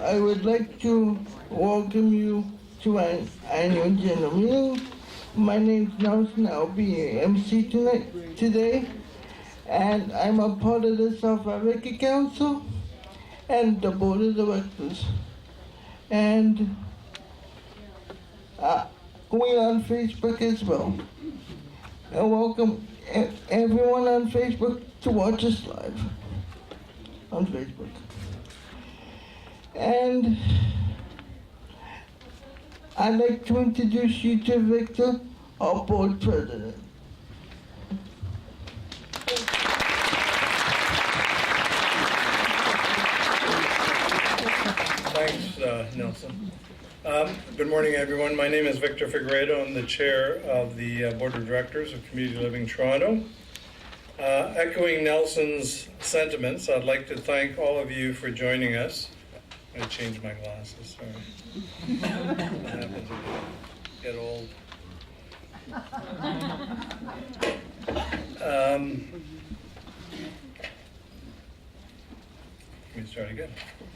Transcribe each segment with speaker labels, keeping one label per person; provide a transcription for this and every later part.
Speaker 1: I would like to welcome you to our annual general meeting. My name's Nelson. I'll be your MC today, and I'm a part of the South Africa Council and the Board of Directors. And we're on Facebook as well. And welcome everyone on Facebook to watch us live on Facebook. And I'd like to introduce you to Victor, our board president.
Speaker 2: Thanks, Nelson. Good morning, everyone. My name is Victor Figueiredo. I'm the chair of the Board of Directors of Community Living Toronto. Echoing Nelson's sentiments, I'd like to thank all of you for joining us. I changed my glasses, sorry. What happens when you get old? Let me start again.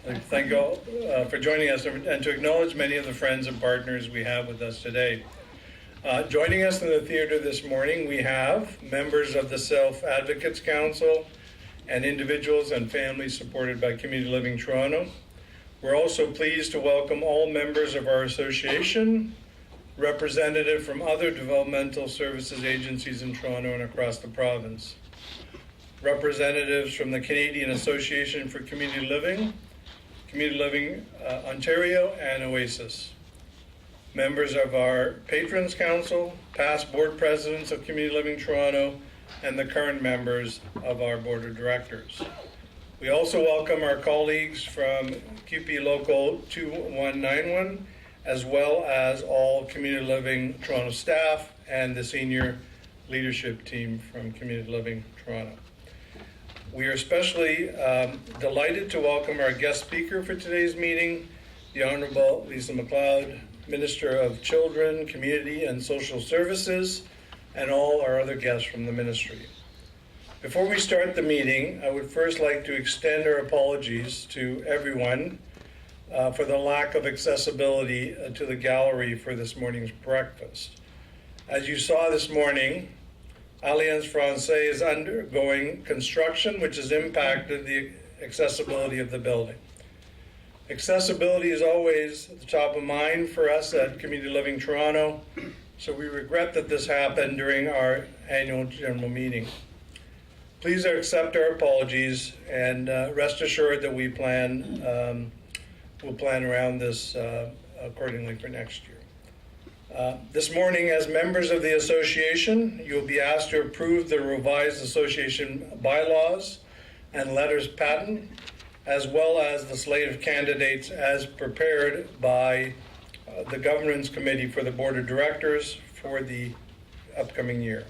Speaker 2: I'd like to thank you all for joining us and to acknowledge many of the friends and partners we have with us today. Joining us in the theater this morning, we have members of the Self Advocates Council and individuals and families supported by Community Living Toronto. We're also pleased to welcome all members of our association, representatives from other developmental services agencies in Toronto and across the province, representatives from the Canadian Association for Community Living Ontario, and Oasis, members of our Patrons Council, past board presidents of Community Living Toronto, and the current members of our board of directors. We also welcome our colleagues from QP Local 2191, as well as all Community Living Toronto staff and the senior leadership team from Community Living Toronto. We are especially delighted to welcome our guest speaker for today's meeting, the Honorable Lisa MacLeod, Minister of Children, Community and Social Services, and all our other guests from the ministry. Before we start the meeting, I would first like to extend our apologies to everyone for the lack of accessibility to the gallery for this morning's breakfast. As you saw this morning, Alliance Française is undergoing construction, which has impacted the accessibility of the building. Accessibility is always at the top of mind for us at Community Living Toronto, so we regret that this happened during our annual general meeting. Please accept our apologies and rest assured that we'll plan around this accordingly for next year. This morning, as members of the association, you'll be asked to approve the revised association bylaws and letters patent, as well as the slate of candidates as prepared by the Governance Committee for the Board of Directors for the upcoming year.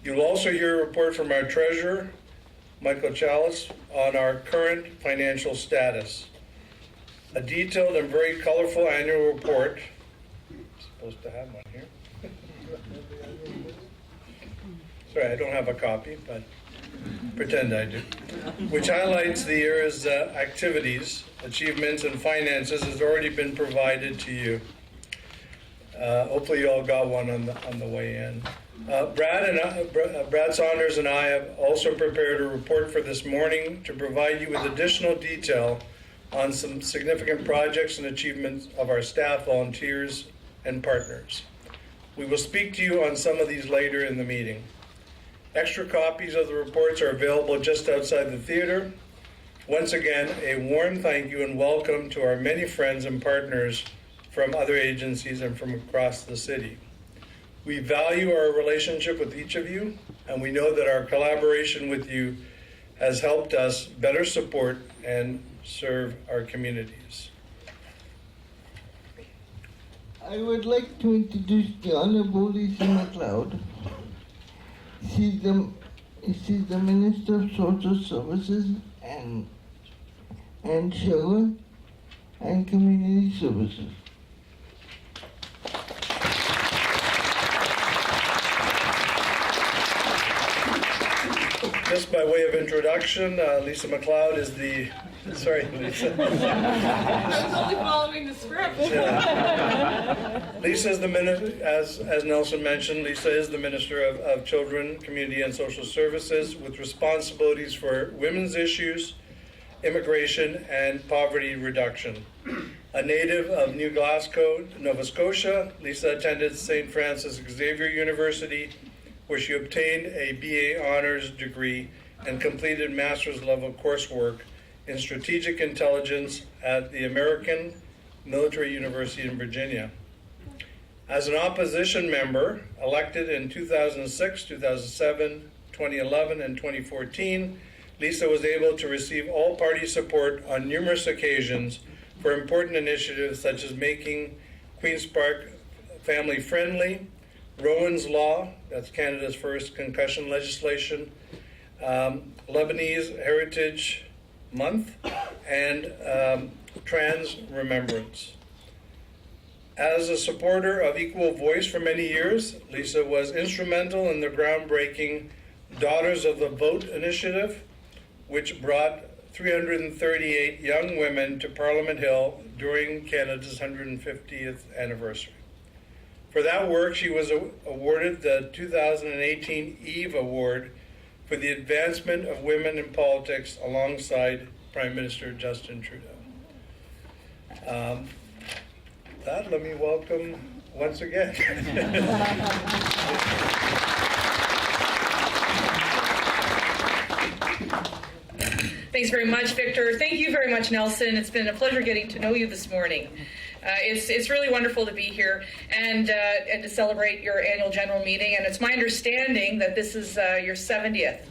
Speaker 2: You'll also hear a report from our Treasurer, Michael Chalice, on our current financial status. A detailed and very colorful annual report, supposed to have one here. Sorry, I don't have a copy, but pretend I do. Which highlights the year's activities, achievements, and finances has already been provided to you. Hopefully you all got one on the way in. Brad Saunders and I have also prepared a report for this morning to provide you with additional detail on some significant projects and achievements of our staff, volunteers, and partners. We will speak to you on some of these later in the meeting. Extra copies of the reports are available just outside the theater. Once again, a warm thank you and welcome to our many friends and partners from other agencies and from across the city. We value our relationship with each of you, and we know that our collaboration with you has helped us better support and serve our communities.
Speaker 1: I would like to introduce the Honorable Lisa MacLeod. She's the Minister of Social Services and Children and Community Services.
Speaker 2: Just by way of introduction, Lisa MacLeod is the Sorry, Lisa.
Speaker 3: I was only following the script.
Speaker 2: Lisa is the minister, as Nelson mentioned, Lisa is the Minister of Children, Community and Social Services with responsibilities for women's issues, immigration, and poverty reduction. A native of New Glasgow, Nova Scotia, Lisa attended St. Francis Xavier University, where she obtained a BA honors degree and completed master's level coursework in strategic intelligence at the American Military University in Virginia. As an opposition member, elected in 2006, 2007, 2011, and 2014, Lisa was able to receive all-party support on numerous occasions for important initiatives such as making Queen's Park family-friendly, Rowan's Law, that's Canada's first concussion legislation, Lebanese Heritage Month, and Trans Remembrance. As a supporter of Equal Voice for many years, Lisa was instrumental in the groundbreaking Daughters of the Vote initiative, which brought 338 young women to Parliament Hill during Canada's 150th anniversary. For that work, she was awarded the 2018 Eve Award for the advancement of women in politics alongside Prime Minister Justin Trudeau. Let me welcome once again.
Speaker 3: Thanks very much, Victor. Thank you very much, Nelson. It's been a pleasure getting to know you this morning. It's really wonderful to be here and to celebrate your annual general meeting. And it's my understanding that this is your 70th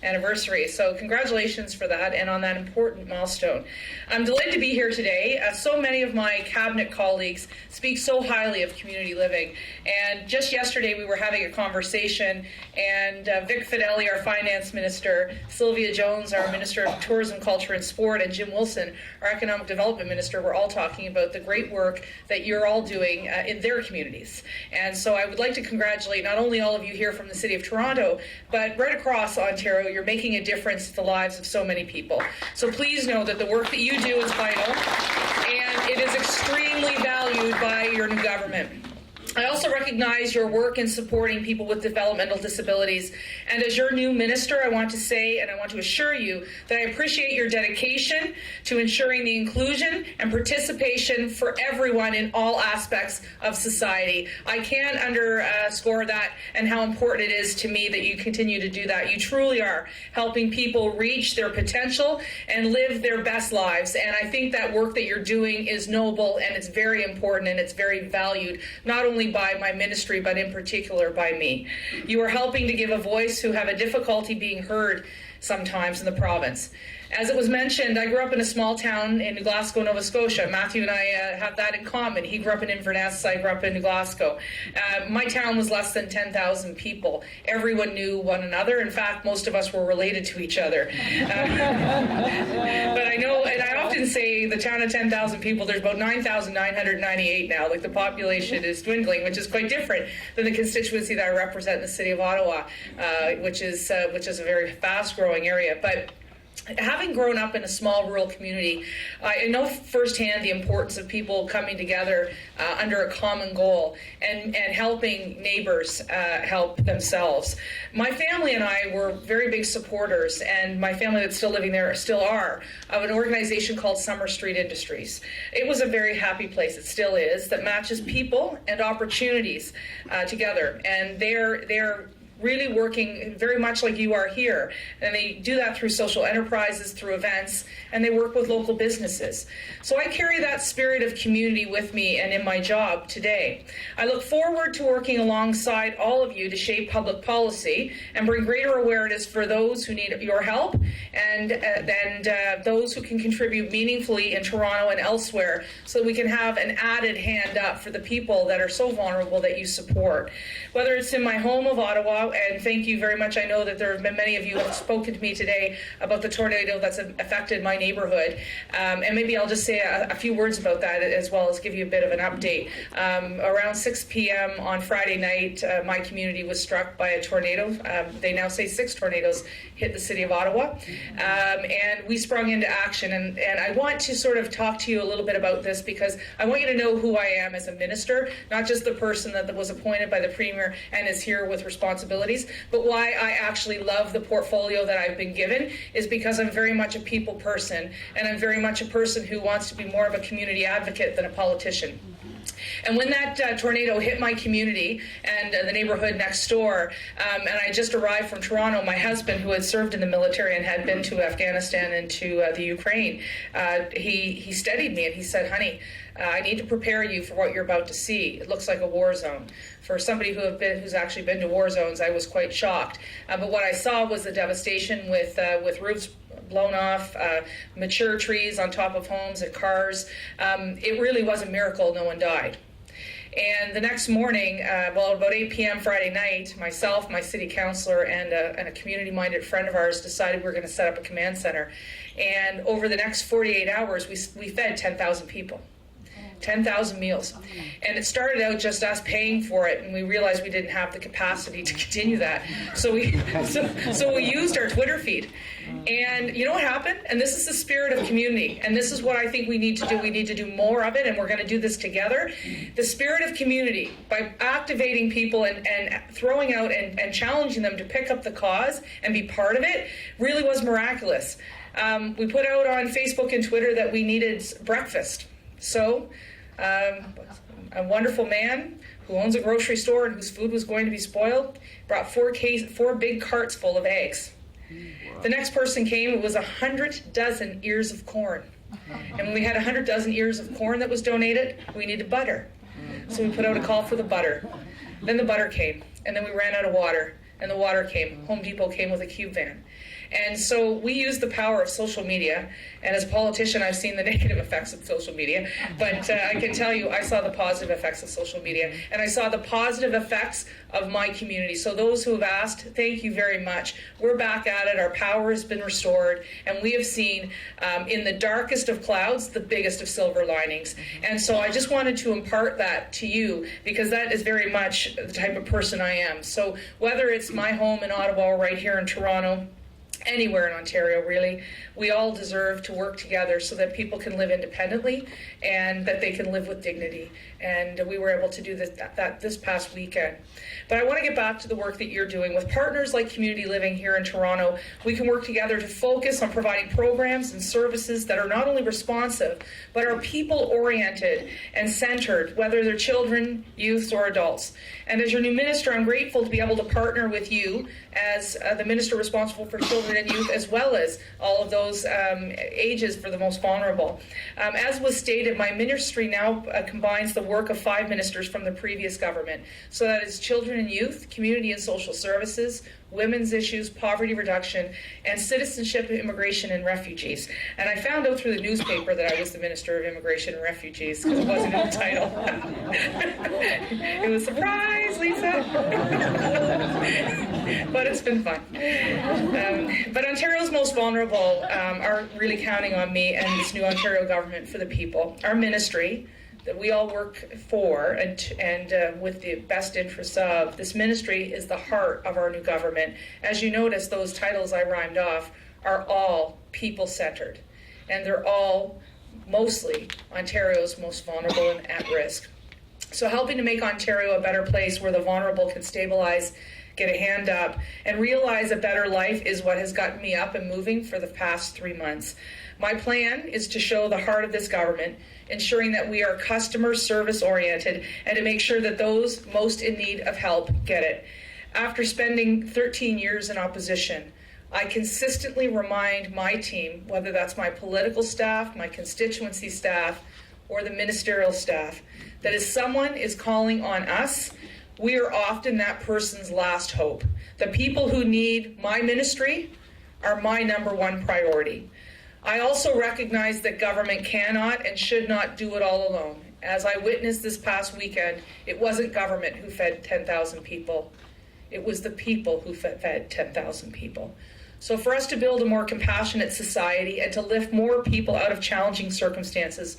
Speaker 3: anniversary. So congratulations for that and on that important milestone. I'm delighted to be here today. So many of my cabinet colleagues speak so highly of community living. And just yesterday we were having a conversation and Vic Fideli, our finance minister, Sylvia Jones, our Minister of Tourism, Culture and Sport, and Jim Wilson, our economic development minister, were all talking about the great work that you're all doing in their communities. And so I would like to congratulate not only all of you here from the City of Toronto, but right across Ontario. You're making a difference to the lives of so many people. So please know that the work that you do is vital, and it is extremely valued by your new government. I also recognize your work in supporting people with developmental disabilities. And as your new minister, I want to say and I want to assure you that I appreciate your dedication to ensuring the inclusion and participation for everyone in all aspects of society. I can't underscore that and how important it is to me that you continue to do that. You truly are helping people reach their potential and live their best lives. And I think that work that you're doing is noble and it's very important and it's very valued, not only by my ministry, but in particular by me. You are helping to give a voice who have a difficulty being heard sometimes in the province. As it was mentioned, I grew up in a small town in New Glasgow, Nova Scotia. Matthew and I have that in common. He grew up in Inverness, I grew up in New Glasgow. My town was less than 10,000 people. Everyone knew one another. In fact, most of us were related to each other. But I know, and I often say the town of 10,000 people, there's about 9,998 now. Like the population is dwindling, which is quite different than the constituency that I represent in the city of Ottawa, which is a very fast-growing area. But having grown up in a small rural community, I know firsthand the importance of people coming together under a common goal and helping neighbors help themselves. My family and I were very big supporters, and my family that's still living there still are, of an organization called Summer Street Industries. It was a very happy place, it still is, that matches people and opportunities together. And they're really working very much like you are here. And they do that through social enterprises, through events, and they work with local businesses. So I carry that spirit of community with me and in my job today. I look forward to working alongside all of you to shape public policy and bring greater awareness for those who need your help and those who can contribute meaningfully in Toronto and elsewhere, so that we can have an added hand up for the people that are so vulnerable that you support. Whether it's in my home of Ottawa, and thank you very much. I know that there have been many of you who have spoken to me today about the tornado that's affected my neighborhood, and maybe I'll just say a few words about that as well as give you a bit of an update. Around 6 p.m. on Friday night, my community was struck by a tornado. They now say 6 tornadoes hit the city of Ottawa, and we sprung into action. And I want to sort of talk to you a little bit about this because I want you to know who I am as a minister, not just the person that was appointed by the Premier and is here with responsibilities, but why I actually love the portfolio that I've been given is because I'm very much a people person, and I'm very much a person who wants to be more of a community advocate than a politician. And when that tornado hit my community and the neighborhood next door, and I just arrived from Toronto, my husband, who had served in the military and had been to Afghanistan and to the Ukraine, he steadied me and he said, "Honey, I need to prepare you for what you're about to see. It looks like a war zone." For somebody who's actually been to war zones, I was quite shocked. But what I saw was the devastation with roofs blown off, mature trees on top of homes and cars. It really was a miracle no one died. And the next morning, about 8 p.m. Friday night, myself, my city councillor, and a community-minded friend of ours decided we were going to set up a command center. And over the next 48 hours, we fed 10,000 people. 10,000 meals. And it started out just us paying for it, and we realized we didn't have the capacity to continue that. So we used our Twitter feed. And you know what happened? And this is the spirit of community. And this is what I think we need to do. We need to do more of it, and we're going to do this together. The spirit of community, by activating people and throwing out and challenging them to pick up the cause and be part of it, really was miraculous. We put out on Facebook and Twitter that we needed breakfast. So a wonderful man who owns a grocery store and whose food was going to be spoiled brought 4 big carts full of eggs. The next person came, it was 100 dozen ears of corn. And when we had 100 dozen ears of corn that was donated, we needed butter. So we put out a call for the butter. Then the butter came, and then we ran out of water, and the water came. Home Depot came with a cube van. And so we use the power of social media, and as a politician, I've seen the negative effects of social media, but I can tell you I saw the positive effects of social media, and I saw the positive effects of my community. So those who have asked, thank you very much. We're back at it. Our power has been restored, and we have seen in the darkest of clouds, the biggest of silver linings. And so I just wanted to impart that to you, because that is very much the type of person I am. So whether it's my home in Ottawa or right here in Toronto, anywhere in Ontario, really, we all deserve to work together so that people can live independently and that they can live with dignity. And we were able to do this past weekend. But I want to get back to the work that you're doing. With partners like Community Living here in Toronto, we can work together to focus on providing programs and services that are not only responsive, but are people-oriented and centered, whether they're children, youths, or adults. And as your new minister, I'm grateful to be able to partner with you as the minister responsible for children and youth, as well as all of those ages for the most vulnerable. As was stated, my ministry now combines the work of 5 ministers from the previous government. So that is children and youth, community and social services, women's issues, poverty reduction, and citizenship, immigration, and refugees. And I found out through the newspaper that I was the Minister of Immigration and Refugees because it wasn't in the title. It was a surprise, Lisa. But it's been fun. But Ontario's most vulnerable are really counting on me and this new Ontario government for the people. Our ministry that we all work for and with the best interests of. This ministry is the heart of our new government. As you notice, those titles I rhymed off are all people-centered, and they're all mostly Ontario's most vulnerable and at risk. So helping to make Ontario a better place where the vulnerable can stabilize, get a hand up, and realize a better life is what has gotten me up and moving for the past 3 months. My plan is to show the heart of this government, ensuring that we are customer service oriented and to make sure that those most in need of help get it. After spending 13 years in opposition, I consistently remind my team, whether that's my political staff, my constituency staff, or the ministerial staff, that if someone is calling on us, we are often that person's last hope. The people who need my ministry are my number 1 priority. I also recognize that government cannot and should not do it all alone. As I witnessed this past weekend, it wasn't government who fed 10,000 people. It was the people who fed 10,000 people. So for us to build a more compassionate society and to lift more people out of challenging circumstances,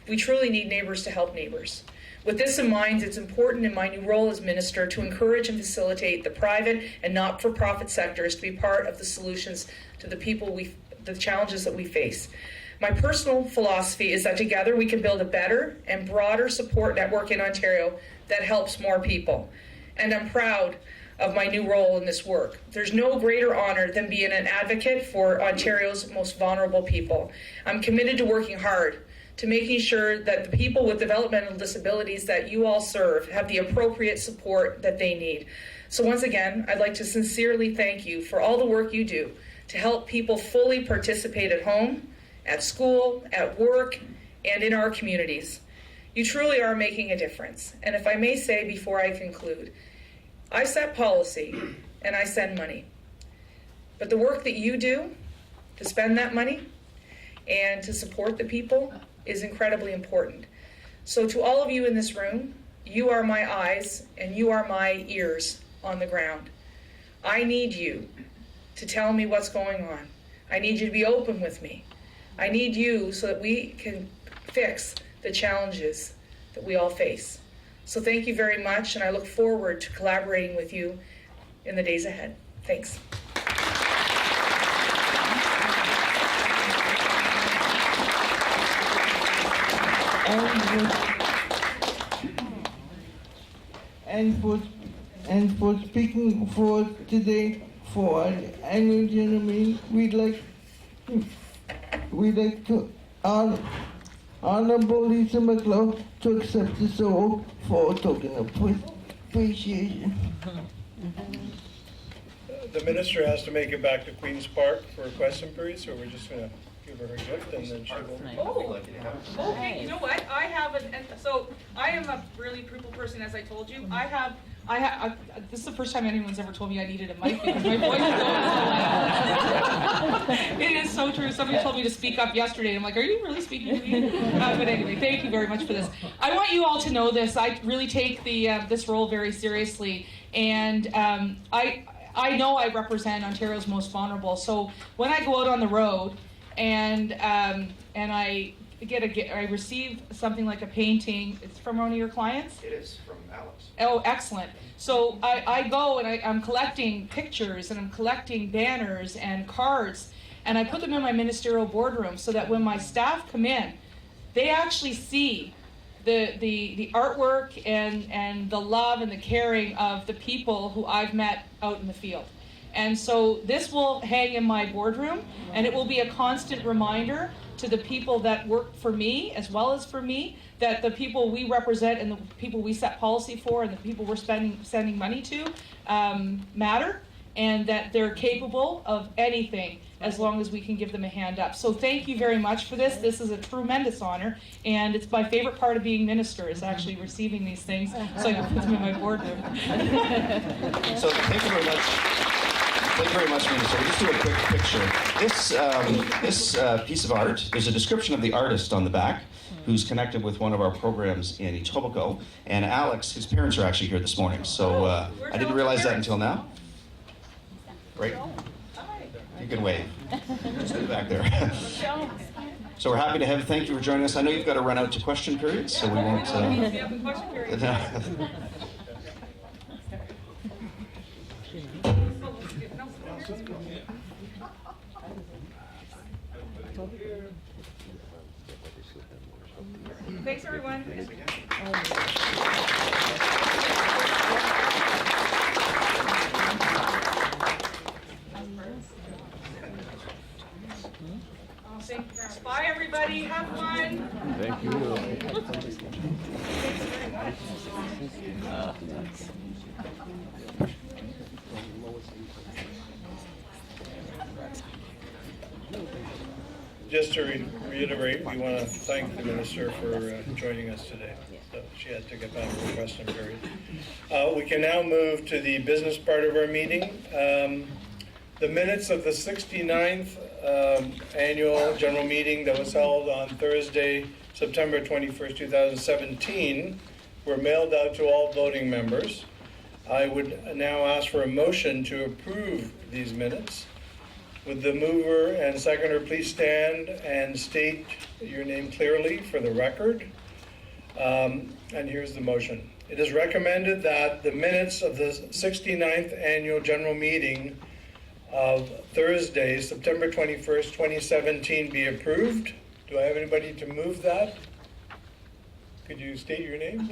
Speaker 3: we truly need neighbors to help neighbors. With this in mind, it's important in my new role as minister to encourage and facilitate the private and not-for-profit sectors to be part of the solutions to the challenges that we face. My personal philosophy is that together we can build a better and broader support network in Ontario that helps more people. And I'm proud of my new role in this work. There's no greater honor than being an advocate for Ontario's most vulnerable people. I'm committed to working hard to making sure that the people with developmental disabilities that you all serve have the appropriate support that they need. So once again, I'd like to sincerely thank you for all the work you do to help people fully participate at home, at school, at work, and in our communities. You truly are making a difference. And if I may say before I conclude, I set policy and I send money. But the work that you do to spend that money and to support the people is incredibly important. So to all of you in this room, you are my eyes and you are my ears on the ground. I need you to tell me what's going on. I need you to be open with me. I need you so that we can fix the challenges that we all face. So thank you very much, and I look forward to collaborating with you in the days ahead. Thanks.
Speaker 1: And for speaking for us today for our annual general meeting, we'd like to Honorable Lisa McLeod to accept this award for a token of appreciation.
Speaker 2: The minister has to make it back to Queen's Park for a question period, so we're just going to give her her gift and then she will.
Speaker 3: Oh, okay, you know what? So I am a really people person, as I told you. This is the first time anyone's ever told me I needed a mic because my voice is going so loud. It is so true. Somebody told me to speak up yesterday. I'm like, are you really speaking to me? But anyway, thank you very much for this. I want you all to know this. I really take this role very seriously, and I know I represent Ontario's most vulnerable. So when I go out on the road and I receive something like a painting. It's from one of your clients?
Speaker 4: It is from Alex.
Speaker 3: Oh, excellent. So I go and I'm collecting pictures and I'm collecting banners and cards, and I put them in my ministerial boardroom so that when my staff come in, they actually see the artwork and the love and the caring of the people who I've met out in the field. And so this will hang in my boardroom, and it will be a constant reminder to the people that work for me as well as for me, that the people we represent and the people we set policy for and the people we're sending money to matter, and that they're capable of anything as long as we can give them a hand up. So thank you very much for this. This is a tremendous honor, and it's my favorite part of being minister is actually receiving these things so I can put them in my boardroom.
Speaker 4: So thank you very much. Thank you very much, Minister. We'll just do a quick picture. This piece of art, there's a description of the artist on the back, who's connected with one of our programs in Etobicoke. And Alex, his parents are actually here this morning, so I didn't realize that until now. Right? You can wave. Just in the back there. So we're happy to have you. Thank you for joining us. I know you've got to run out to question periods, so we won't...
Speaker 3: Thanks, everyone. Bye, everybody. Have fun.
Speaker 5: Thank you.
Speaker 2: Just to reiterate, we want to thank the minister for joining us today. So she had to get back to the question period. We can now move to the business part of our meeting. The minutes of the 69th annual general meeting that was held on Thursday, September 21st, 2017, were mailed out to all voting members. I would now ask for a motion to approve these minutes. Would the mover and seconder please stand and state your name clearly for the record? And here's the motion. It is recommended that the minutes of the 69th Annual General Meeting of Thursday, September 21st, 2017 be approved. Do I have anybody to move that? Could you state your name?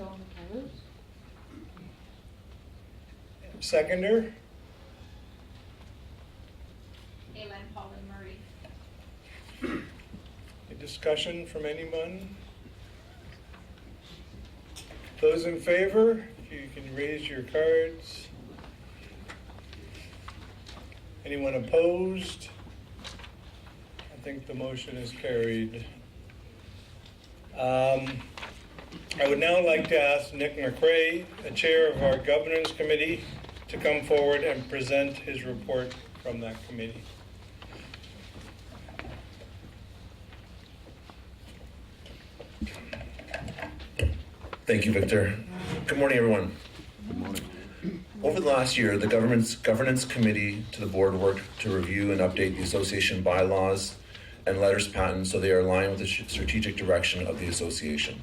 Speaker 2: Seconder?
Speaker 5: Amen, Pauline Murray.
Speaker 2: Any discussion from anyone? Those in favor, if you can raise your cards. Anyone opposed? I think the motion is carried. I would now like to ask Nick McRae, the chair of our governance committee, to come forward and present his report from that committee.
Speaker 6: Thank you, Victor. Good morning, everyone. Good morning. Over the last year, the governance committee to the board worked to review and update the association bylaws and letters patent so they are aligned with the strategic direction of the association.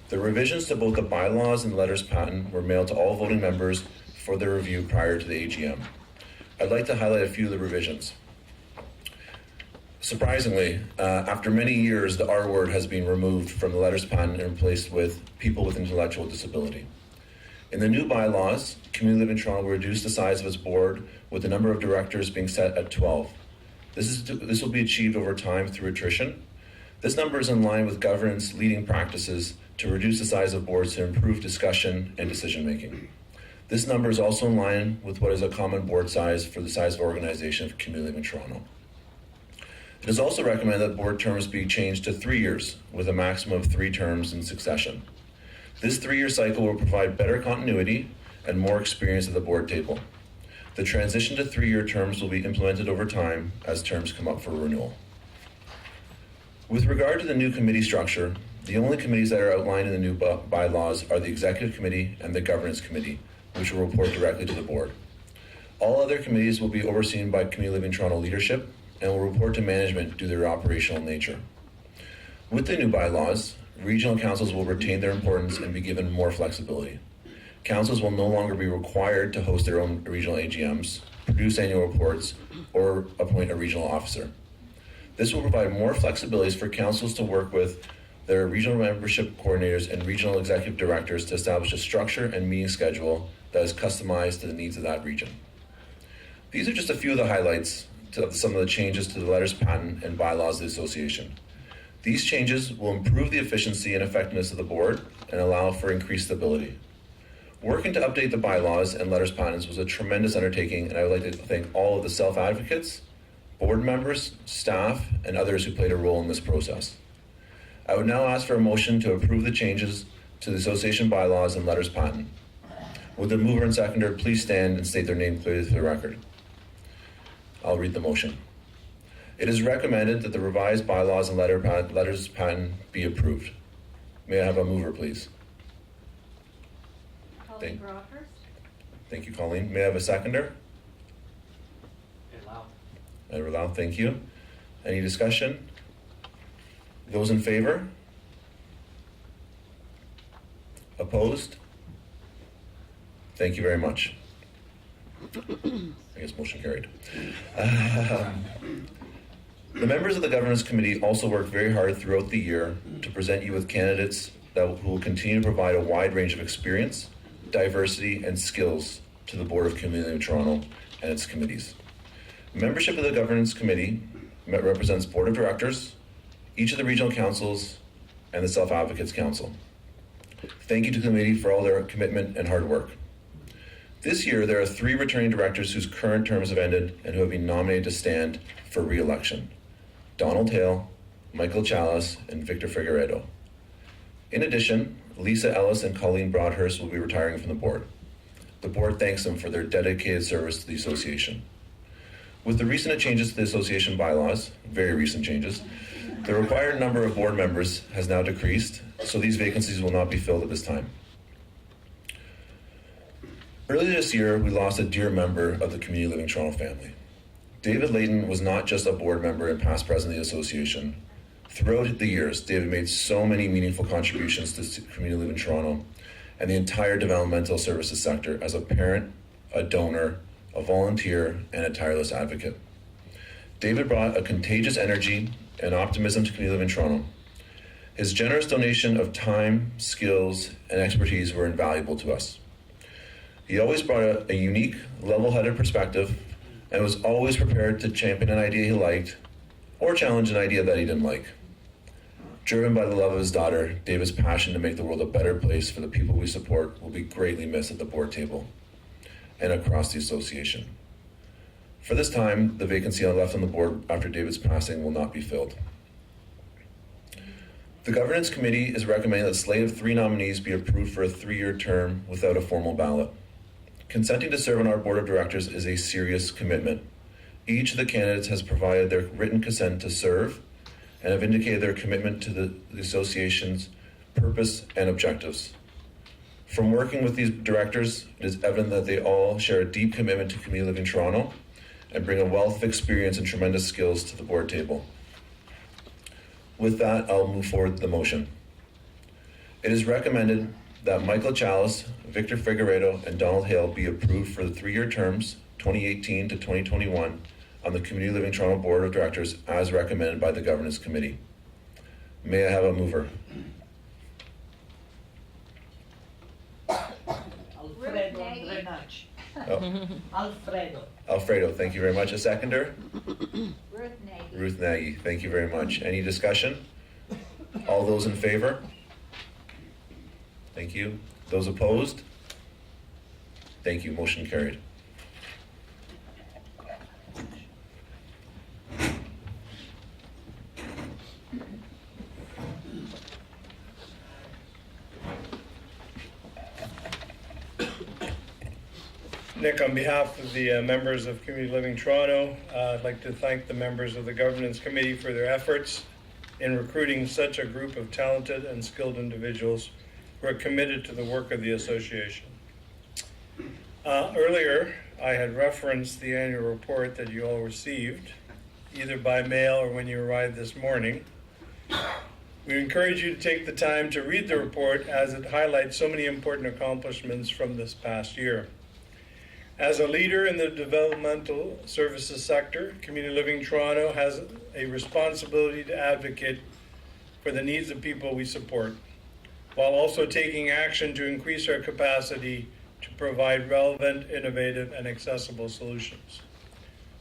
Speaker 6: The revisions to both the bylaws and letters patent were mailed to all voting members for their review prior to the AGM. I'd like to highlight a few of the revisions. Surprisingly, after many years, the R word has been removed from the letters patent and replaced with people with intellectual disability. In the new bylaws, Community Living Toronto will reduce the size of its board with the number of directors being set at 12. This will be achieved over time through attrition. This number is in line with governance leading practices to reduce the size of boards to improve discussion and decision making. This number is also in line with what is a common board size for the size of organization of Community Living Toronto. It is also recommended that board terms be changed to 3 years with a maximum of 3 terms in succession. This 3-year cycle will provide better continuity and more experience at the board table. The transition to 3-year terms will be implemented over time as terms come up for renewal. With regard to the new committee structure, the only committees that are outlined in the new bylaws are the Executive Committee and the Governance Committee, which will report directly to the board. All other committees will be overseen by Community Living Toronto leadership and will report to management due to their operational nature. With the new bylaws, regional councils will retain their importance and be given more flexibility. Councils will no longer be required to host their own regional AGMs, produce annual reports, or appoint a regional officer. This will provide more flexibilities for councils to work with their regional membership coordinators and regional executive directors to establish a structure and meeting schedule that is customized to the needs of that region. These are just a few of the highlights of some of the changes to the letters patent and bylaws of the association. These changes will improve the efficiency and effectiveness of the board and allow for increased stability. Working to update the bylaws and letters patents was a tremendous undertaking, and I would like to thank all of the self-advocates, board members, staff, and others who played a role in this process. I would now ask for a motion to approve the changes to the association bylaws and letters patent. Would the mover and seconder please stand and state their name clearly for the record? I'll read the motion. It is recommended that the revised bylaws and letters patent be approved. May I have a mover, please?
Speaker 5: Colleen Broadhurst.
Speaker 6: Thank you, Colleen. May I have a seconder? Edward Lau, thank you. Any discussion? Those in favor? Opposed? Thank you very much. I guess motion carried. The members of the Governance Committee also worked very hard throughout the year to present you with candidates who will continue to provide a wide range of experience, diversity, and skills to the Board of Community Living Toronto and its committees. Membership of the Governance Committee represents Board of Directors, each of the regional councils, and the Self-Advocates Council. Thank you to the committee for all their commitment and hard work. This year, there are 3 returning directors whose current terms have ended and who have been nominated to stand for re-election: Donald Hale, Michael Chalice, and Victor Figueredo. In addition, Lisa Ellis and Colleen Broadhurst will be retiring from the board. The board thanks them for their dedicated service to the association. With the recent changes to the association bylaws, very recent changes, the required number of board members has now decreased, so these vacancies will not be filled at this time. Earlier this year, we lost a dear member of the Community Living Toronto family. David Layton was not just a board member and past president of the association. Throughout the years, David made so many meaningful contributions to Community Living Toronto and the entire developmental services sector as a parent, a donor, a volunteer, and a tireless advocate. David brought a contagious energy and optimism to Community Living Toronto. His generous donation of time, skills, and expertise were invaluable to us. He always brought a unique, level-headed perspective and was always prepared to champion an idea he liked or challenge an idea that he didn't like. Driven by the love of his daughter, David's passion to make the world a better place for the people we support will be greatly missed at the board table and across the association. For this time, the vacancy left on the board after David's passing will not be filled. The governance committee is recommending that a slate of 3 nominees be approved for a 3-year term without a formal ballot. Consenting to serve on our board of directors is a serious commitment. Each of the candidates has provided their written consent to serve and have indicated their commitment to the association's purpose and objectives. From working with these directors, it is evident that they all share a deep commitment to Community Living Toronto and bring a wealth of experience and tremendous skills to the board table. With that, I'll move forward with the motion. It is recommended that Michael Chalice, Victor Figueredo, and Donald Hale be approved for the 3-year terms, 2018 to 2021, on the Community Living Toronto Board of Directors as recommended by the Governance Committee. May I have a mover?
Speaker 5: Alfredo Drenach.
Speaker 6: Oh,
Speaker 5: Alfredo.
Speaker 6: Alfredo, thank you very much. A seconder?
Speaker 5: Ruth Nagy.
Speaker 6: Ruth Nagy, thank you very much. Any discussion? All those in favor? Thank you. Those opposed? Thank you. Motion carried.
Speaker 2: Nick, on behalf of the members of Community Living Toronto, I'd like to thank the members of the Governance Committee for their efforts in recruiting such a group of talented and skilled individuals who are committed to the work of the association. Earlier, I had referenced the annual report that you all received, either by mail or when you arrived this morning. We encourage you to take the time to read the report as it highlights so many important accomplishments from this past year. As a leader in the developmental services sector, Community Living Toronto has a responsibility to advocate for the needs of people we support, while also taking action to increase our capacity to provide relevant, innovative, and accessible solutions.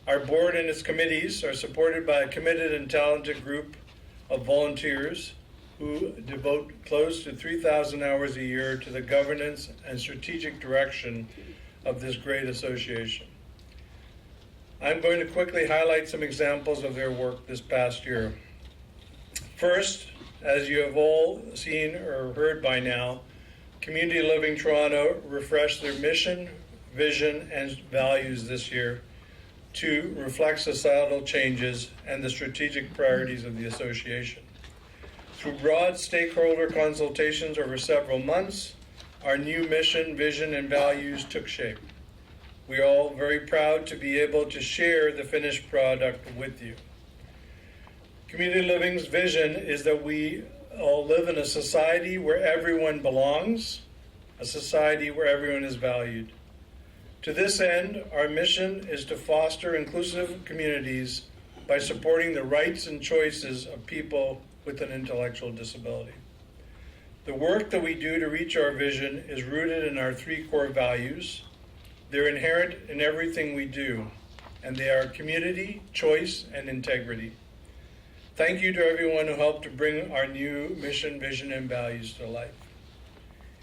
Speaker 2: Our board and its committees are supported by a committed and talented group of volunteers who devote close to 3,000 hours a year to the governance and strategic direction of this great association. I'm going to quickly highlight some examples of their work this past year. First, as you have all seen or heard by now, Community Living Toronto refreshed their mission, vision, and values this year to reflect societal changes and the strategic priorities of the association. Through broad stakeholder consultations over several months, our new mission, vision, and values took shape. We are all very proud to be able to share the finished product with you. Community Living's vision is that we all live in a society where everyone belongs, a society where everyone is valued. To this end, our mission is to foster inclusive communities by supporting the rights and choices of people with an intellectual disability. The work that we do to reach our vision is rooted in our 3 core values. They're inherent in everything we do, and they are community, choice, and integrity. Thank you to everyone who helped to bring our new mission, vision, and values to life.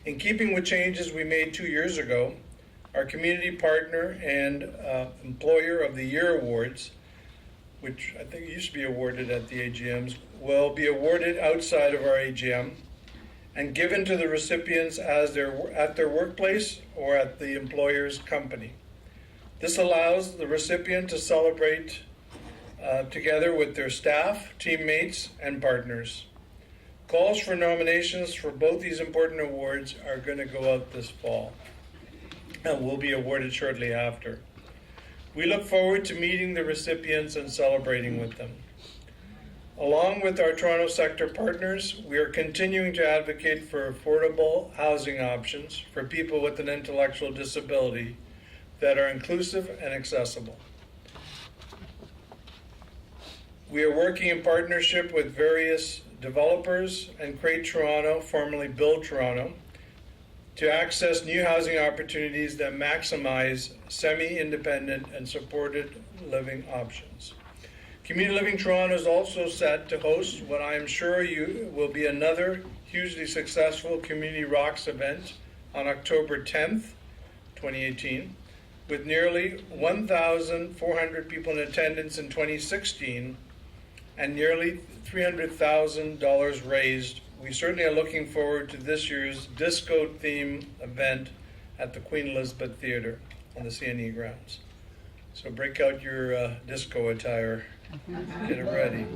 Speaker 2: In keeping with changes we made 2 years ago, our community partner and Employer of the Year awards, which I think used to be awarded at the AGMs, will be awarded outside of our AGM and given to the recipients as at their workplace or at the employer's company. This allows the recipient to celebrate together with their staff, teammates, and partners. Calls for nominations for both these important awards are going to go out this fall. and will be awarded shortly after. We look forward to meeting the recipients and celebrating with them. Along with our Toronto sector partners, we are continuing to advocate for affordable housing options for people with an intellectual disability that are inclusive and accessible. We are working in partnership with various developers and Create Toronto, formerly Build Toronto, to access new housing opportunities that maximize semi-independent and supported living options. Community Living Toronto is also set to host what I am sure will be another hugely successful Community Rocks event on October 10th, 2018, with nearly 1,400 people in attendance in 2016 and nearly $300,000 raised. We certainly are looking forward to this year's disco theme event at the Queen Elizabeth Theatre on the CNE grounds. So break out your disco attire, get it ready.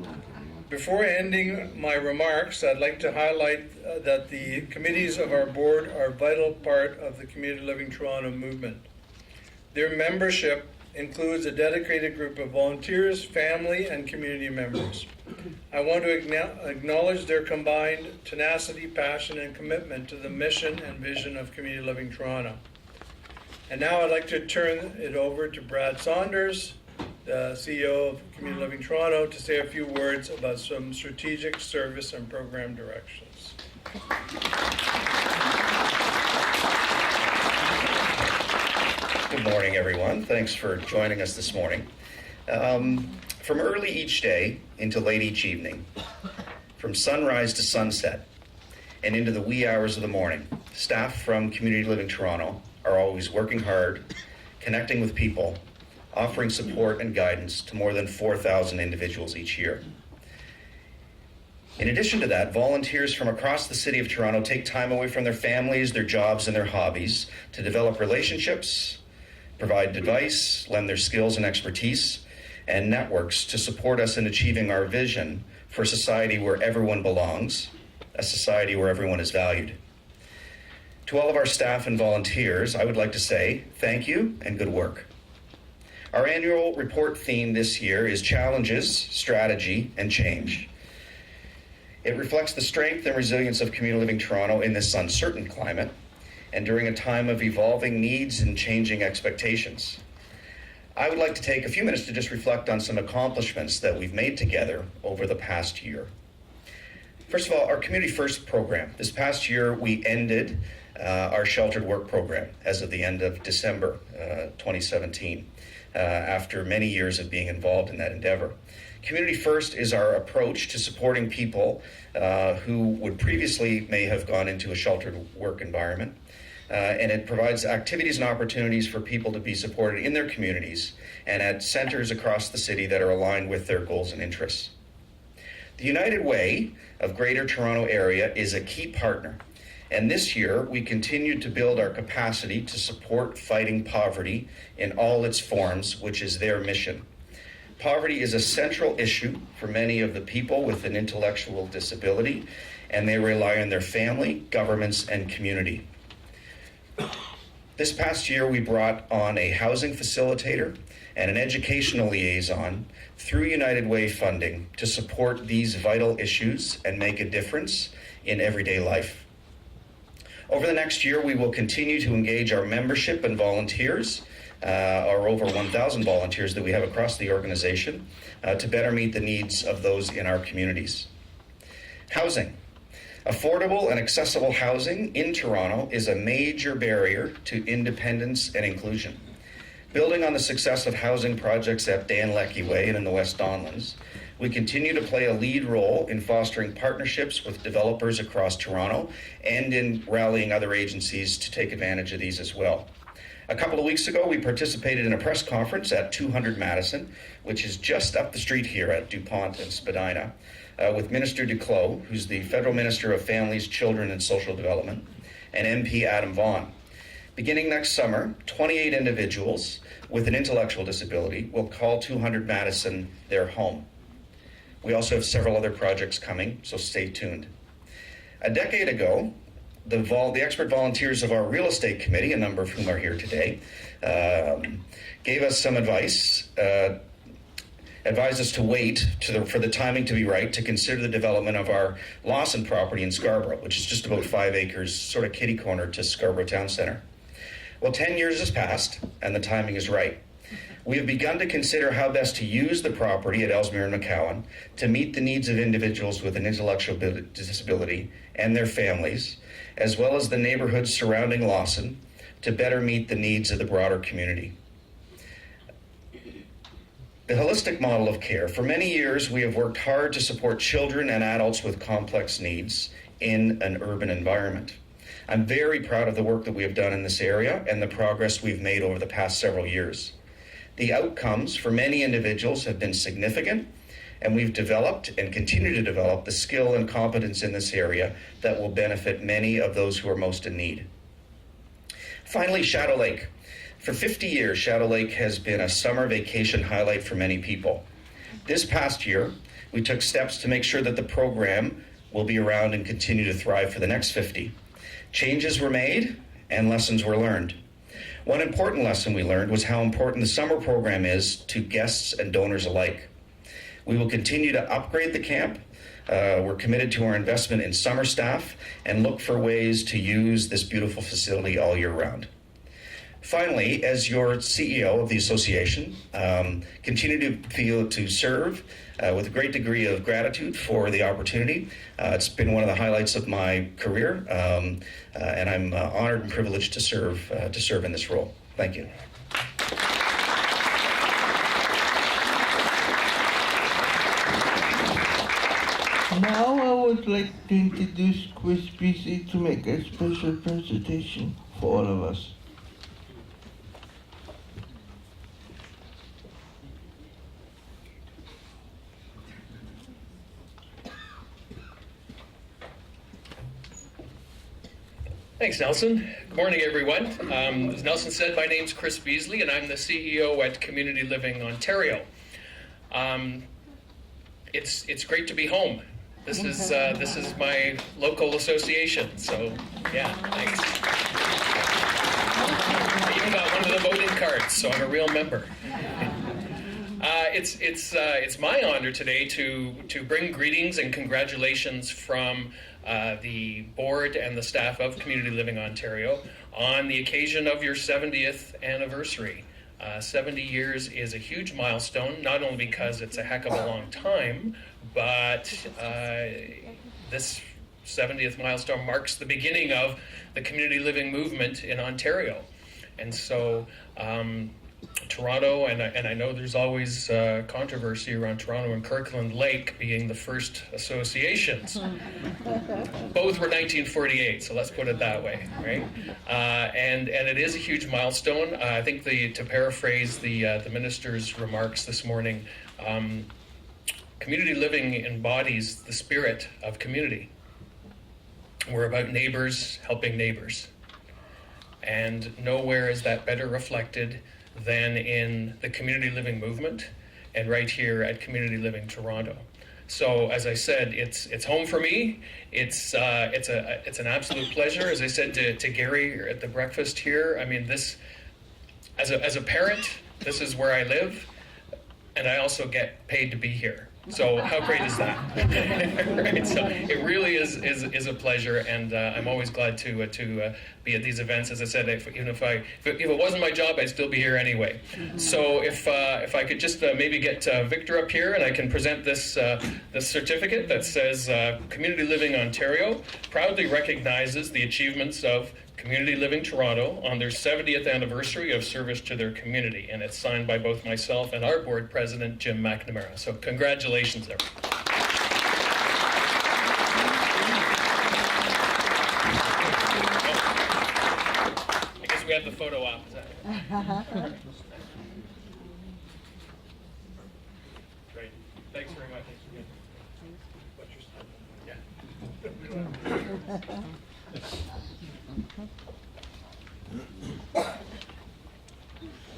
Speaker 2: Before ending my remarks, I'd like to highlight that the committees of our board are a vital part of the Community Living Toronto movement. Their membership includes a dedicated group of volunteers, family, and community members. I want to acknowledge their combined tenacity, passion, and commitment to the mission and vision of Community Living Toronto. And now I'd like to turn it over to Brad Saunders, the CEO of Community Living Toronto, to say a few words about some strategic service and program directions.
Speaker 4: Good morning, everyone. Thanks for joining us this morning. From early each day into late each evening, from sunrise to sunset, and into the wee hours of the morning, staff from Community Living Toronto are always working hard, connecting with people, offering support and guidance to more than 4,000 individuals each year. In addition to that, volunteers from across the city of Toronto take time away from their families, their jobs, and their hobbies to develop relationships, provide advice, lend their skills and expertise, and networks to support us in achieving our vision for a society where everyone belongs, a society where everyone is valued. To all of our staff and volunteers, I would like to say thank you and good work. Our annual report theme this year is Challenges, Strategy, and Change. It reflects the strength and resilience of Community Living Toronto in this uncertain climate and during a time of evolving needs and changing expectations. I would like to take a few minutes to just reflect on some accomplishments that we've made together over the past year. First of all, our Community First program. This past year, we ended our sheltered work program as of the end of December 2017, after many years of being involved in that endeavor. Community First is our approach to supporting people who would previously may have gone into a sheltered work environment. And it provides activities and opportunities for people to be supported in their communities and at centers across the city that are aligned with their goals and interests. The United Way of Greater Toronto Area is a key partner, and this year we continued to build our capacity to support fighting poverty in all its forms, which is their mission. Poverty is a central issue for many of the people with an intellectual disability, and they rely on their family, governments, and community. This past year, we brought on a housing facilitator and an educational liaison through United Way funding to support these vital issues and make a difference in everyday life. Over the next year, we will continue to engage our membership and volunteers, our over 1,000 volunteers that we have across the organization, to better meet the needs of those in our communities. Housing. Affordable and accessible housing in Toronto is a major barrier to independence and inclusion. Building on the success of housing projects at Dan Leckie Way and in the West Donlands, we continue to play a lead role in fostering partnerships with developers across Toronto and in rallying other agencies to take advantage of these as well. A couple of weeks ago, we participated in a press conference at 200 Madison, which is just up the street here at DuPont and Spadina, with Minister Duclos, who's the Federal Minister of Families, Children and Social Development, and MP Adam Vaughan. Beginning next summer, 28 individuals with an intellectual disability will call 200 Madison their home. We also have several other projects coming, so stay tuned. A decade ago, the expert volunteers of our real estate committee, a number of whom are here today, gave us some advice, advised us to wait for the timing to be right to consider the development of our Lawson property in Scarborough, which is just about 5 acres, sort of kitty corner to Scarborough Town Centre. Well, 10 years has passed, and the timing is right. We have begun to consider how best to use the property at Ellesmere and McCowan to meet the needs of individuals with an intellectual disability and their families, as well as the neighborhoods surrounding Lawson, to better meet the needs of the broader community. The holistic model of care. For many years, we have worked hard to support children and adults with complex needs in an urban environment. I'm very proud of the work that we have done in this area and the progress we've made over the past several years. The outcomes for many individuals have been significant, and we've developed and continue to develop the skill and competence in this area that will benefit many of those who are most in need. Finally, Shadow Lake. For 50 years, Shadow Lake has been a summer vacation highlight for many people. This past year, we took steps to make sure that the program will be around and continue to thrive for the next 50. Changes were made and lessons were learned. One important lesson we learned was how important the summer program is to guests and donors alike. We will continue to upgrade the camp. We're committed to our investment in summer staff and look for ways to use this beautiful facility all year round. Finally, as your CEO of the association, continue to serve with a great degree of gratitude for the opportunity. It's been one of the highlights of my career, and I'm honored and privileged to serve in this role. Thank you.
Speaker 1: Now I would like to introduce Chris Beasley to make a special presentation for all of us.
Speaker 7: Thanks, Nelson. Good morning, everyone. As Nelson said, my name's Chris Beasley, and I'm the CEO at Community Living Ontario. It's great to be home. This is my local association, so yeah, thanks. I even got one of the voting cards, so I'm a real member. It's my honor today to bring greetings and congratulations from the board and the staff of Community Living Ontario on the occasion of your 70th anniversary. 70 years is a huge milestone, not only because it's a heck of a long time, but this 70th milestone marks the beginning of the community living movement in Ontario. And so Toronto, and I know there's always controversy around Toronto and Kirkland Lake being the first associations. Both were 1948, so let's put it that way, right? And it is a huge milestone. I think to paraphrase the minister's remarks this morning, community living embodies the spirit of community. We're about neighbors helping neighbors. And nowhere is that better reflected than in the community living movement and right here at Community Living Toronto. So as I said, it's home for me. It's an absolute pleasure. As I said to Gary at the breakfast here, I mean, this as a parent, this is where I live, and I also get paid to be here. So how great is that? Right? So it really is a pleasure, and I'm always glad to be at these events. As I said, if it wasn't my job, I'd still be here anyway. So if I could just maybe get Victor up here, and I can present this certificate that says Community Living Ontario proudly recognizes the achievements of Community Living Toronto on their 70th anniversary of service to their community, and it's signed by both myself and our board president, Jim McNamara. So congratulations, everyone. I guess we have the photo op. Is that it? Great. Thanks very much. Yeah.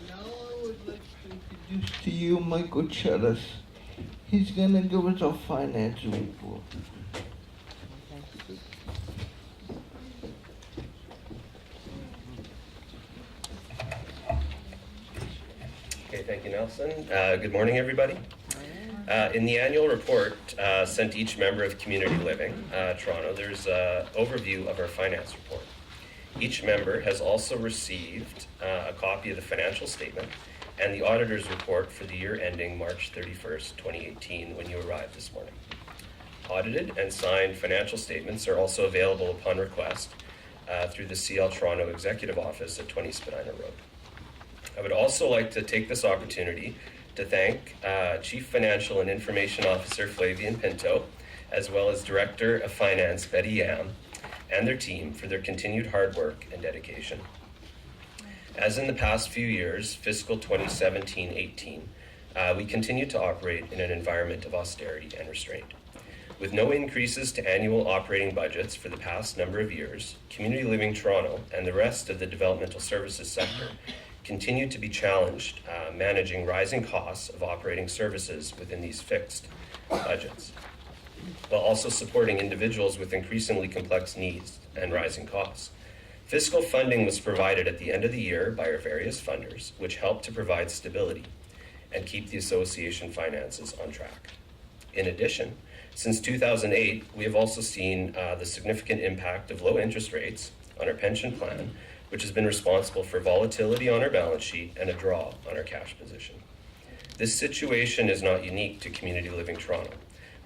Speaker 1: Now I would like to introduce to you Michael Chellis. He's going to give us a financial report.
Speaker 8: thank you, Nelson. Good morning, everybody. In the annual report sent to each member of Community Living Toronto, there's an overview of our finance report. Each member has also received a copy of the financial statement and the auditor's report for the year ending March 31st, 2018, when you arrived this morning. Audited and signed financial statements are also available upon request through the CL Toronto Executive Office at 20 Spadina Road. I would also like to take this opportunity to thank Chief Financial and Information Officer Flavian Pinto, as well as Director of Finance Betty Yam, and their team for their continued hard work and dedication. As in the past few years, fiscal 2017-18, we continue to operate in an environment of austerity and restraint. With no increases to annual operating budgets for the past number of years, Community Living Toronto and the rest of the developmental services sector continue to be challenged managing rising costs of operating services within these fixed budgets, while also supporting individuals with increasingly complex needs and rising costs. Fiscal funding was provided at the end of the year by our various funders, which helped to provide stability and keep the association finances on track. In addition, since 2008, we have also seen the significant impact of low interest rates on our pension plan, which has been responsible for volatility on our balance sheet and a draw on our cash position. This situation is not unique to Community Living Toronto.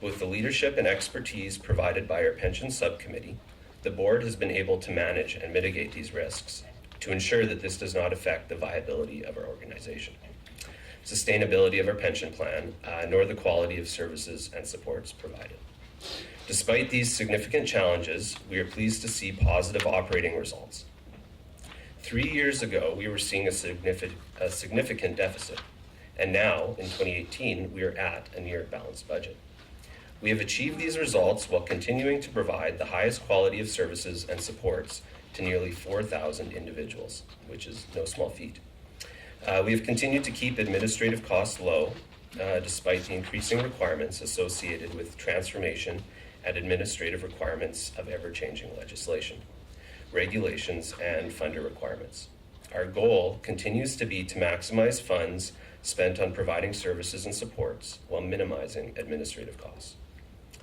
Speaker 8: With the leadership and expertise provided by our pension subcommittee, the board has been able to manage and mitigate these risks to ensure that this does not affect the viability of our organization, sustainability of our pension plan, nor the quality of services and supports provided. Despite these significant challenges, we are pleased to see positive operating results. 3 years ago, we were seeing a significant deficit, and now, in 2018, we are at a near balanced budget. We have achieved these results while continuing to provide the highest quality of services and supports to nearly 4,000 individuals, which is no small feat. We have continued to keep administrative costs low, despite the increasing requirements associated with transformation and administrative requirements of ever-changing legislation, regulations, and funder requirements. Our goal continues to be to maximize funds spent on providing services and supports while minimizing administrative costs.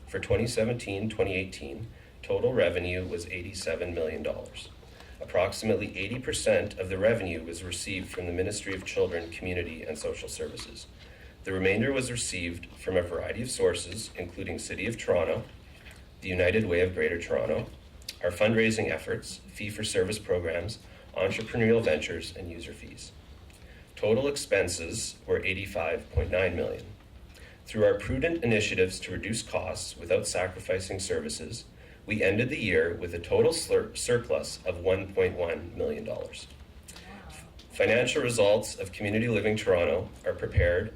Speaker 8: For 2017-2018, total revenue was $87 million. Approximately 80% of the revenue was received from the Ministry of Children, Community, and Social Services. The remainder was received from a variety of sources, including City of Toronto, the United Way of Greater Toronto, our fundraising efforts, fee-for-service programs, entrepreneurial ventures, and user fees. Total expenses were $85.9 million. Through our prudent initiatives to reduce costs without sacrificing services, we ended the year with a total surplus of $1.1 million. Financial results of Community Living Toronto are prepared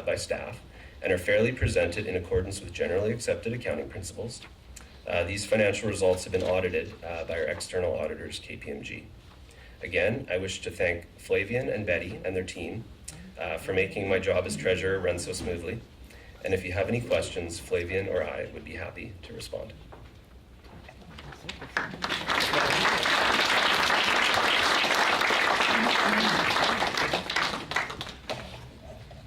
Speaker 8: by staff and are fairly presented in accordance with generally accepted accounting principles. These financial results have been audited by our external auditors, KPMG. Again, I wish to thank Flavian and Betty and their team for making my job as treasurer run so smoothly. And if you have any questions, Flavian or I would be happy to respond.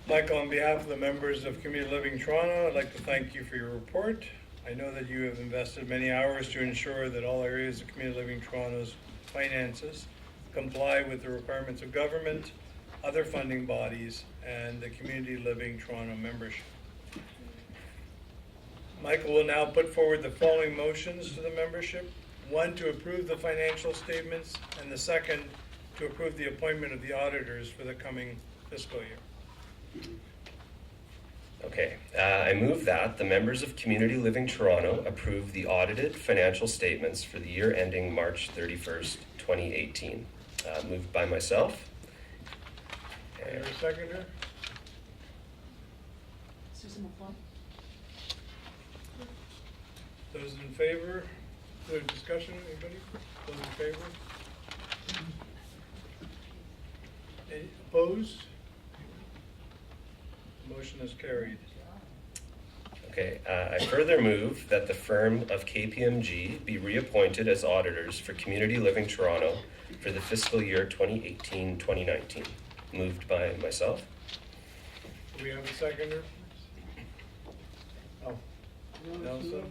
Speaker 2: Michael, on behalf of the members of Community Living Toronto, I'd like to thank you for your report. I know that you have invested many hours to ensure that all areas of Community Living Toronto's finances comply with the requirements of government, other funding bodies, and the Community Living Toronto membership. Michael will now put forward the following motions to the membership. One, to approve the financial statements, and the second, to approve the appointment of the auditors for the coming fiscal year.
Speaker 8: Okay, I move that the members of Community Living Toronto approve the audited financial statements for the year ending March 31st, 2018. Moved by myself.
Speaker 2: Is there a seconder?
Speaker 5: Susan McClung.
Speaker 2: Those in favor? Is there discussion, anybody? Those in favor? Any opposed? Motion is carried.
Speaker 8: Okay, I further move that the firm of KPMG be reappointed as auditors for Community Living Toronto for the fiscal year 2018-2019. Moved by myself.
Speaker 2: Do we have a seconder? Oh, Nelson.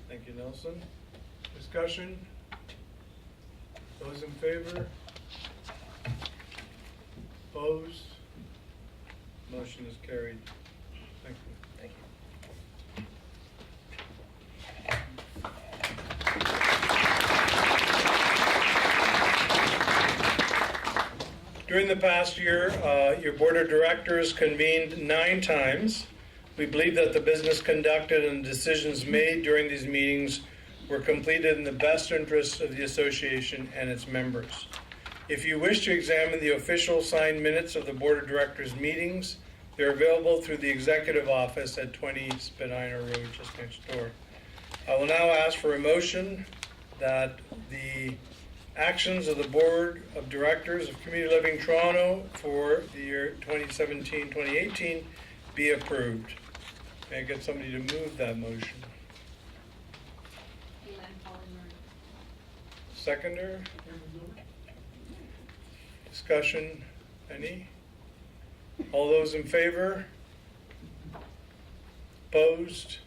Speaker 2: Thank you, Nelson. Discussion? Those in favor? Opposed? Motion is carried. Thank you.
Speaker 8: Thank you.
Speaker 2: During the past year, your board of directors convened 9 times. We believe that the business conducted and decisions made during these meetings were completed in the best interests of the association and its members. If you wish to examine the official signed minutes of the board of directors meetings, they're available through the executive office at 20 Spadina Road, just next door. I will now ask for a motion that the actions of the Board of Directors of Community Living Toronto for the year 2017-2018 be approved. May I get somebody to move that motion? Seconder? Discussion? Any? All those in favor? Opposed?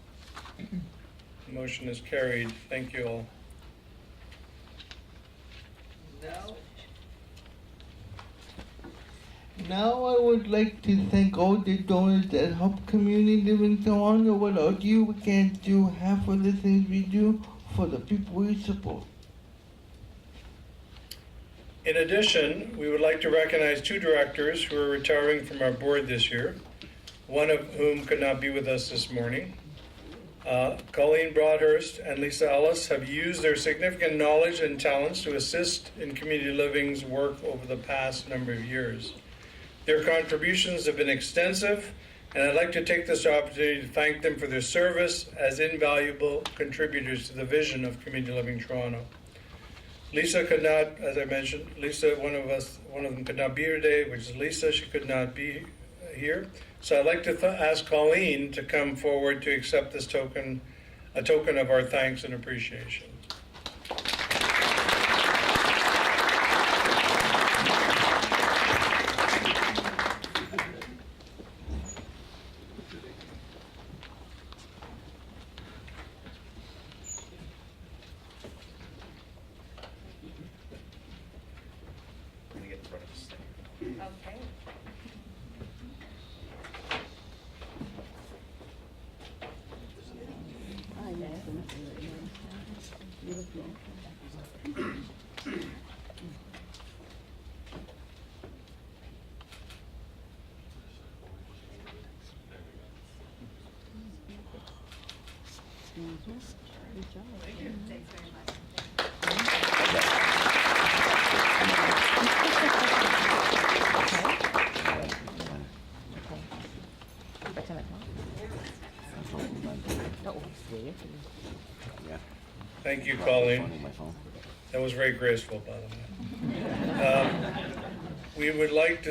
Speaker 2: The motion is carried. Thank you all.
Speaker 1: Now I would like to thank all the donors that help Community Living Toronto. Without you, we can't do half of the things we do for the people we support.
Speaker 2: In addition, we would like to recognize 2 directors who are retiring from our board this year, one of whom could not be with us this morning. Colleen Broadhurst and Lisa Ellis have used their significant knowledge and talents to assist in community living's work over the past number of years. Their contributions have been extensive, and I'd like to take this opportunity to thank them for their service as invaluable contributors to the vision of Community Living Toronto. Lisa could not, as I mentioned, one of them could not be here today, which is Lisa. She could not be here. So I'd like to ask Colleen to come forward to accept this token, a token of our thanks and appreciation.
Speaker 8: Let me get in front of this thing.
Speaker 3: Okay.
Speaker 2: Thank you, Colleen. That was very graceful, by the way. We would like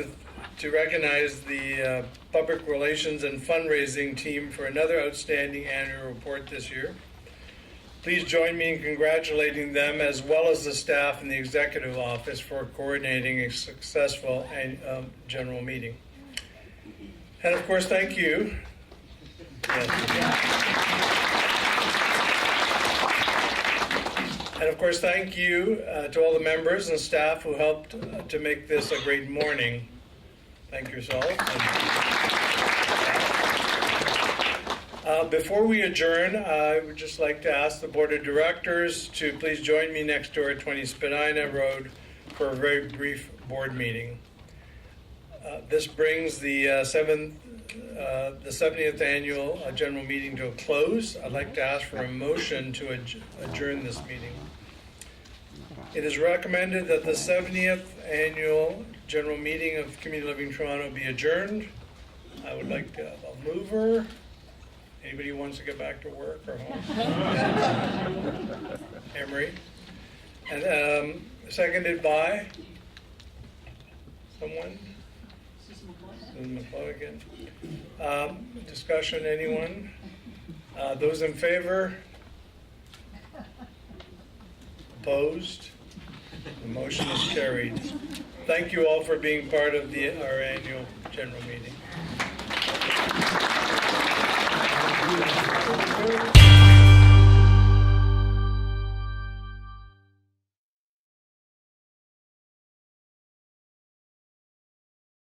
Speaker 2: to recognize the Public Relations and Fundraising team for another outstanding annual report this year. Please join me in congratulating them, as well as the staff in the Executive Office, for coordinating a successful general meeting. And of course, thank you. And of course, thank you to all the members and staff who helped to make this a great morning. Thank yourself. Before we adjourn, I would just like to ask the Board of Directors to please join me next door at 20 Spadina Road for a very brief board meeting. This brings the 70th annual general meeting to a close. I'd like to ask for a motion to adjourn this meeting. It is recommended that the 70th annual general meeting of Community Living Toronto be adjourned. I would like to have a mover. Anybody who wants to get back to work or home? Emery. And seconded by someone? Mrs. McCloughan. Discussion, anyone? Those in favor? Opposed? The motion is carried. Thank you all for being part of our annual general meeting.